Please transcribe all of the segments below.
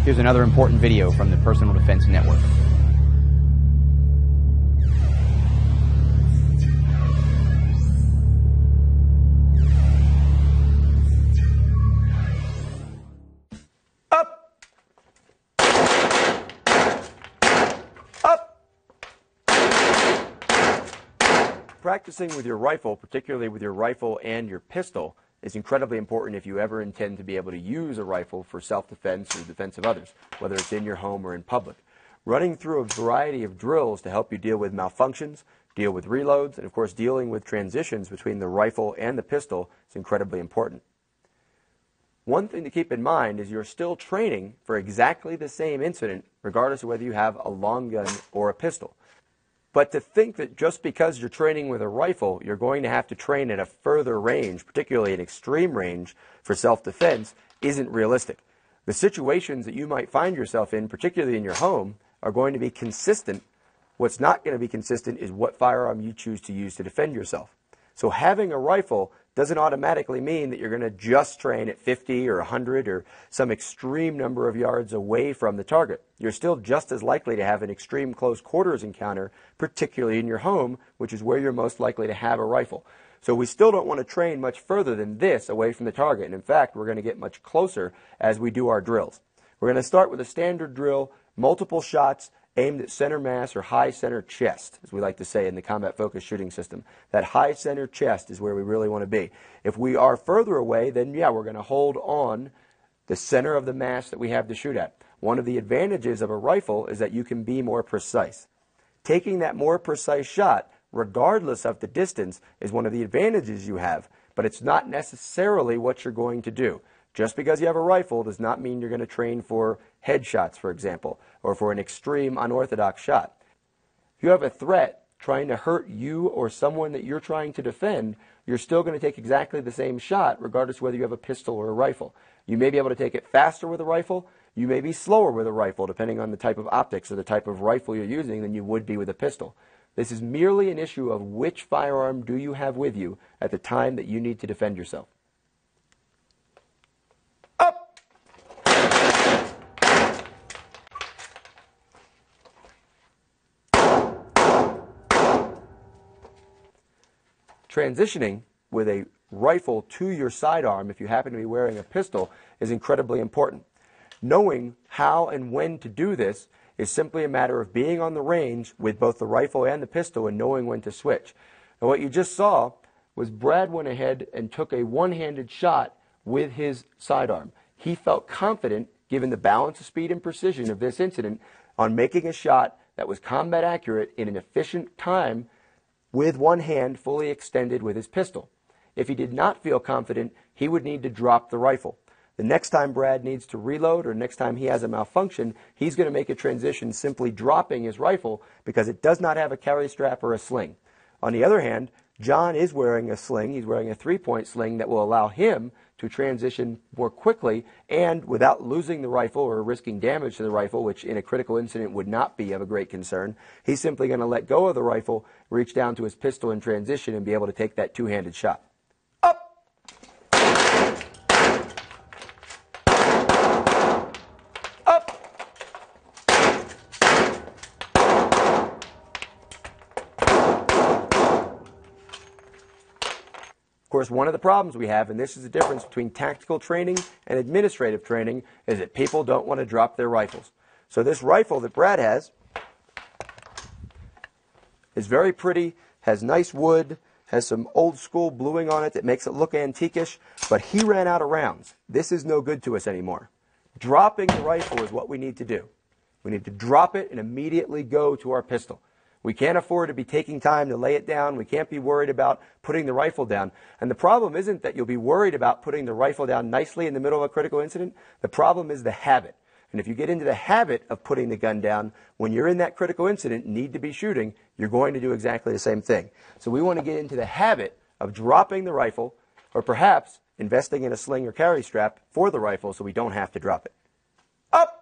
Here's another important video from the Personal Defense Network. Up! Up! Practicing with your rifle, particularly with your rifle and your pistol, is incredibly important if you ever intend to be able to use a rifle for self-defense or defense of others, whether it's in your home or in public. Running through a variety of drills to help you deal with malfunctions, deal with reloads, and of course dealing with transitions between the rifle and the pistol is incredibly important. One thing to keep in mind is you're still training for exactly the same incident, regardless of whether you have a long gun or a pistol. But to think that just because you're training with a rifle, you're going to have to train at a further range, particularly an extreme range for self-defense, isn't realistic. The situations that you might find yourself in, particularly in your home, are going to be consistent. What's not going to be consistent is what firearm you choose to use to defend yourself. So having a rifle doesn't automatically mean that you're going to just train at 50 or 100 or some extreme number of yards away from the target. You're still just as likely to have an extreme close quarters encounter, particularly in your home, which is where you're most likely to have a rifle. So we still don't want to train much further than this away from the target. And in fact, we're going to get much closer as we do our drills. We're going to start with a standard drill, multiple shots, aimed at center mass or high center chest, as we like to say in the combat focused shooting system. That high center chest is where we really want to be. If we are further away, then yeah, we're going to hold on the center of the mass that we have to shoot at. One of the advantages of a rifle is that you can be more precise. Taking that more precise shot, regardless of the distance, is one of the advantages you have, but it's not necessarily what you're going to do. Just because you have a rifle does not mean you're going to train for headshots, for example, or for an extreme unorthodox shot. If you have a threat trying to hurt you or someone that you're trying to defend, you're still going to take exactly the same shot, regardless of whether you have a pistol or a rifle. You may be able to take it faster with a rifle. You may be slower with a rifle, depending on the type of optics or the type of rifle you're using, than you would be with a pistol. This is merely an issue of which firearm do you have with you at the time that you need to defend yourself. Transitioning with a rifle to your sidearm, if you happen to be wearing a pistol, is incredibly important. Knowing how and when to do this is simply a matter of being on the range with both the rifle and the pistol and knowing when to switch. Now, what you just saw was Brad went ahead and took a one-handed shot with his sidearm. He felt confident, given the balance of speed and precision of this incident, on making a shot that was combat accurate in an efficient time with one hand fully extended with his pistol. If he did not feel confident, he would need to drop the rifle. The next time Brad needs to reload or next time he has a malfunction, he's going to make a transition simply dropping his rifle because it does not have a carry strap or a sling. On the other hand, John is wearing a sling. He's wearing a three-point sling that will allow him to transition more quickly and without losing the rifle or risking damage to the rifle, which in a critical incident would not be of a great concern. He's simply going to let go of the rifle, reach down to his pistol in transition, and be able to take that two-handed shot. Up! Up! Of course, one of the problems we have, and this is the difference between tactical training and administrative training, is that people don't want to drop their rifles. So this rifle that Brad has is very pretty, has nice wood, has some old school bluing on it that makes it look antiquish, but he ran out of rounds. This is no good to us anymore. Dropping the rifle is what we need to do. We need to drop it and immediately go to our pistol. We can't afford to be taking time to lay it down. We can't be worried about putting the rifle down. And the problem isn't that you'll be worried about putting the rifle down nicely in the middle of a critical incident. The problem is the habit. And if you get into the habit of putting the gun down, when you're in that critical incident, need to be shooting, you're going to do exactly the same thing. So we want to get into the habit of dropping the rifle, or perhaps investing in a sling or carry strap for the rifle so we don't have to drop it. Up!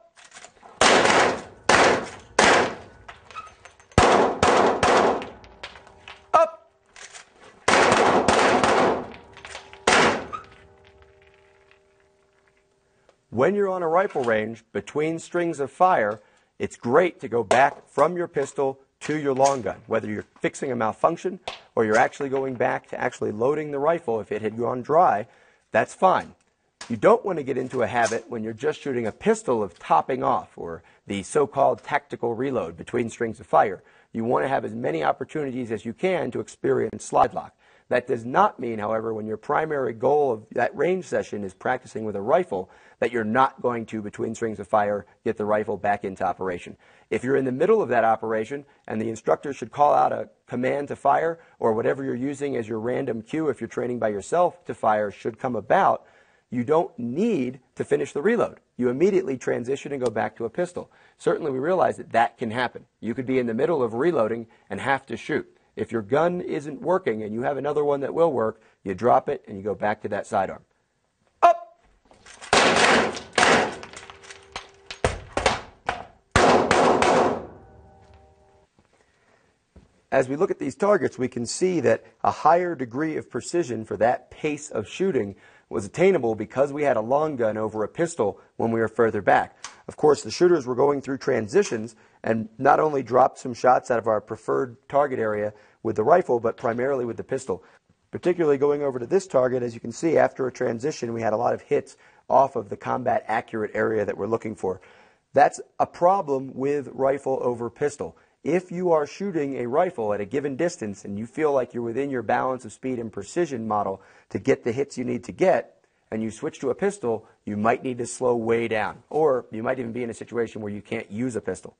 When you're on a rifle range, between strings of fire, it's great to go back from your pistol to your long gun. Whether you're fixing a malfunction or you're actually going back to actually loading the rifle if it had gone dry, that's fine. You don't want to get into a habit when you're just shooting a pistol of topping off, or the so-called tactical reload between strings of fire. You want to have as many opportunities as you can to experience slide lock. That does not mean, however, when your primary goal of that range session is practicing with a rifle, that you're not going to, between strings of fire, get the rifle back into operation. If you're in the middle of that operation and the instructor should call out a command to fire, or whatever you're using as your random cue if you're training by yourself to fire should come about, you don't need to finish the reload. You immediately transition and go back to a pistol. Certainly we realize that that can happen. You could be in the middle of reloading and have to shoot. If your gun isn't working and you have another one that will work, you drop it and you go back to that sidearm. Up! As we look at these targets, we can see that a higher degree of precision for that pace of shooting was attainable because we had a long gun over a pistol when we were further back. Of course, the shooters were going through transitions and not only dropped some shots out of our preferred target area with the rifle, but primarily with the pistol. Particularly going over to this target, as you can see, after a transition, we had a lot of hits off of the combat accurate area that we're looking for. That's a problem with rifle over pistol. If you are shooting a rifle at a given distance and you feel like you're within your balance of speed and precision model to get the hits you need to get, and you switch to a pistol, you might need to slow way down. Or you might even be in a situation where you can't use a pistol.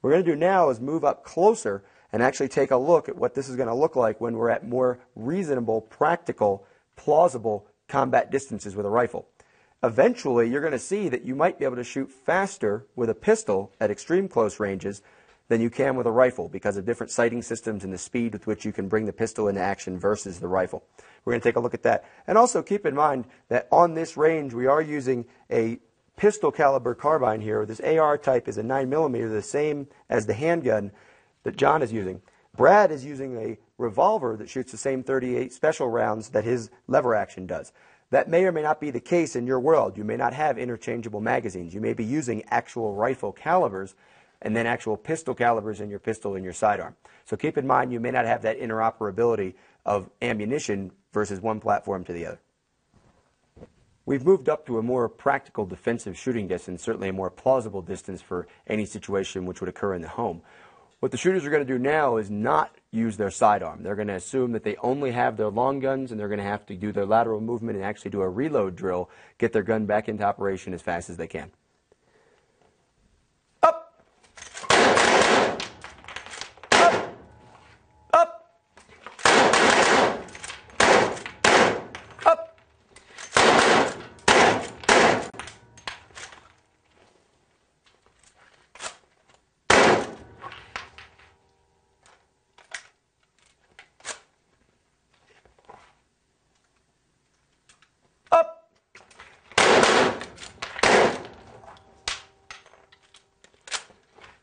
What we're going to do now is move up closer and actually take a look at what this is going to look like when we're at more reasonable, practical, plausible combat distances with a rifle. Eventually, you're going to see that you might be able to shoot faster with a pistol at extreme close ranges than you can with a rifle because of different sighting systems and the speed with which you can bring the pistol into action versus the rifle. We're going to take a look at that. And also keep in mind that on this range we are using a pistol caliber carbine here. This AR type is a 9mm, the same as the handgun that John is using. Brad is using a revolver that shoots the same 38 special rounds that his lever action does. That may or may not be the case in your world. You may not have interchangeable magazines. You may be using actual rifle calibers and then actual pistol calibers in your pistol and your sidearm. So keep in mind you may not have that interoperability of ammunition versus one platform to the other. We've moved up to a more practical defensive shooting distance, certainly a more plausible distance for any situation which would occur in the home. What the shooters are going to do now is not use their sidearm. They're going to assume that they only have their long guns and they're going to have to do their lateral movement and actually do a reload drill, get their gun back into operation as fast as they can.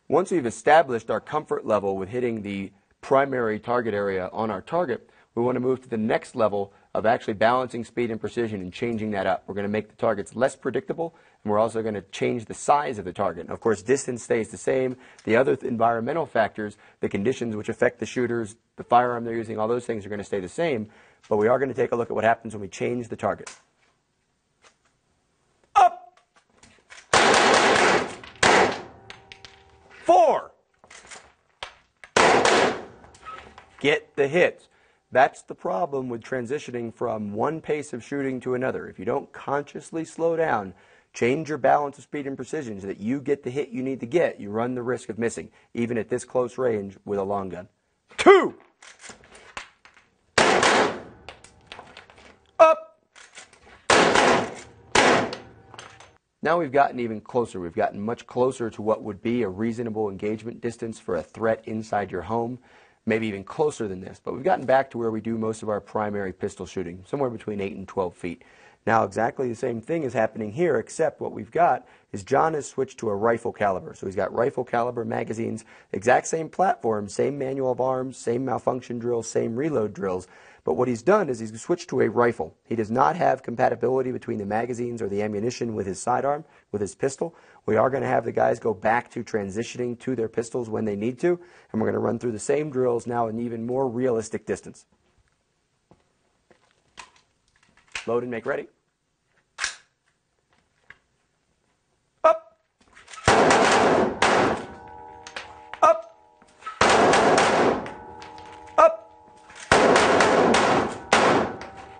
Once we've established our comfort level with hitting the primary target area on our target, we want to move to the next level of actually balancing speed and precision and changing that up. We're going to make the targets less predictable, and we're also going to change the size of the target. And of course, distance stays the same. The other environmental factors, the conditions which affect the shooters, the firearm they're using, all those things are going to stay the same. But we are going to take a look at what happens when we change the target. Up! 4. Get the hits. That's the problem with transitioning from one pace of shooting to another. If you don't consciously slow down, change your balance of speed and precision so that you get the hit you need to get, you run the risk of missing, even at this close range with a long gun. 2. Up. Now we've gotten even closer. We've gotten much closer to what would be a reasonable engagement distance for a threat inside your home, maybe even closer than this. But we've gotten back to where we do most of our primary pistol shooting, somewhere between 8 and 12 feet. Now exactly the same thing is happening here, except what we've got is John has switched to a rifle caliber. So he's got rifle caliber magazines, exact same platform, same manual of arms, same malfunction drills, same reload drills, But what he's done is he's switched to a rifle. He does not have compatibility between the magazines or the ammunition with his sidearm, with his pistol. We are going to have the guys go back to transitioning to their pistols when they need to, and we're going to run through the same drills now in even more realistic distance. Load and make ready. Up. Up. Up.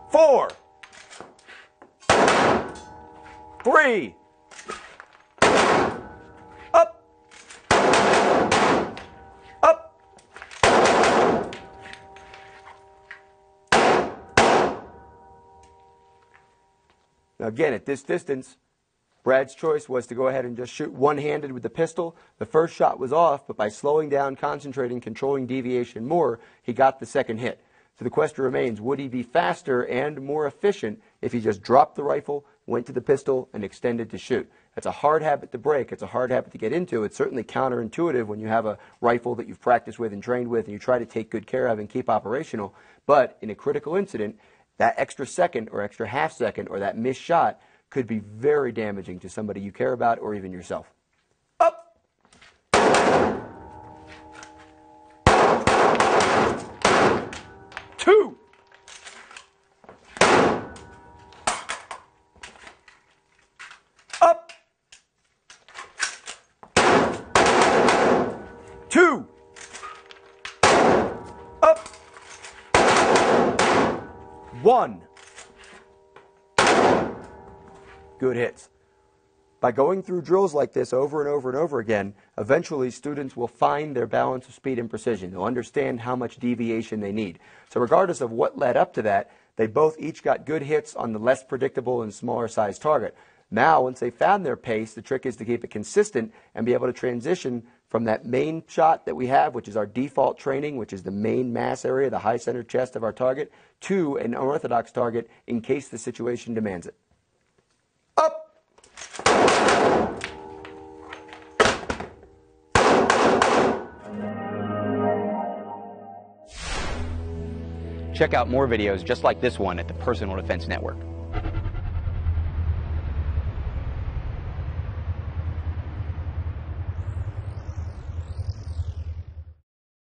4. 3. Up. Up. Now again, at this distance, Brad's choice was to go ahead and just shoot one-handed with the pistol. The first shot was off, but by slowing down, concentrating, controlling deviation more, he got the second hit. So the question remains, would he be faster and more efficient if he just dropped the rifle, went to the pistol, and extended to shoot? That's a hard habit to break. It's a hard habit to get into. It's certainly counterintuitive when you have a rifle that you've practiced with and trained with and you try to take good care of and keep operational. But in a critical incident, that extra second or extra half second or that missed shot could be very damaging to somebody you care about or even yourself. Up! 2. Up. 2. Up. 1. Good hits. By going through drills like this over and over and over again, eventually students will find their balance of speed and precision. They'll understand how much deviation they need. So regardless of what led up to that, they both each got good hits on the less predictable and smaller size target. Now, once they found their pace, the trick is to keep it consistent and be able to transition from that main shot that we have, which is our default training, which is the main mass area, the high center chest of our target, to an unorthodox target in case the situation demands it. Up! Check out more videos just like this one at the Personal Defense Network.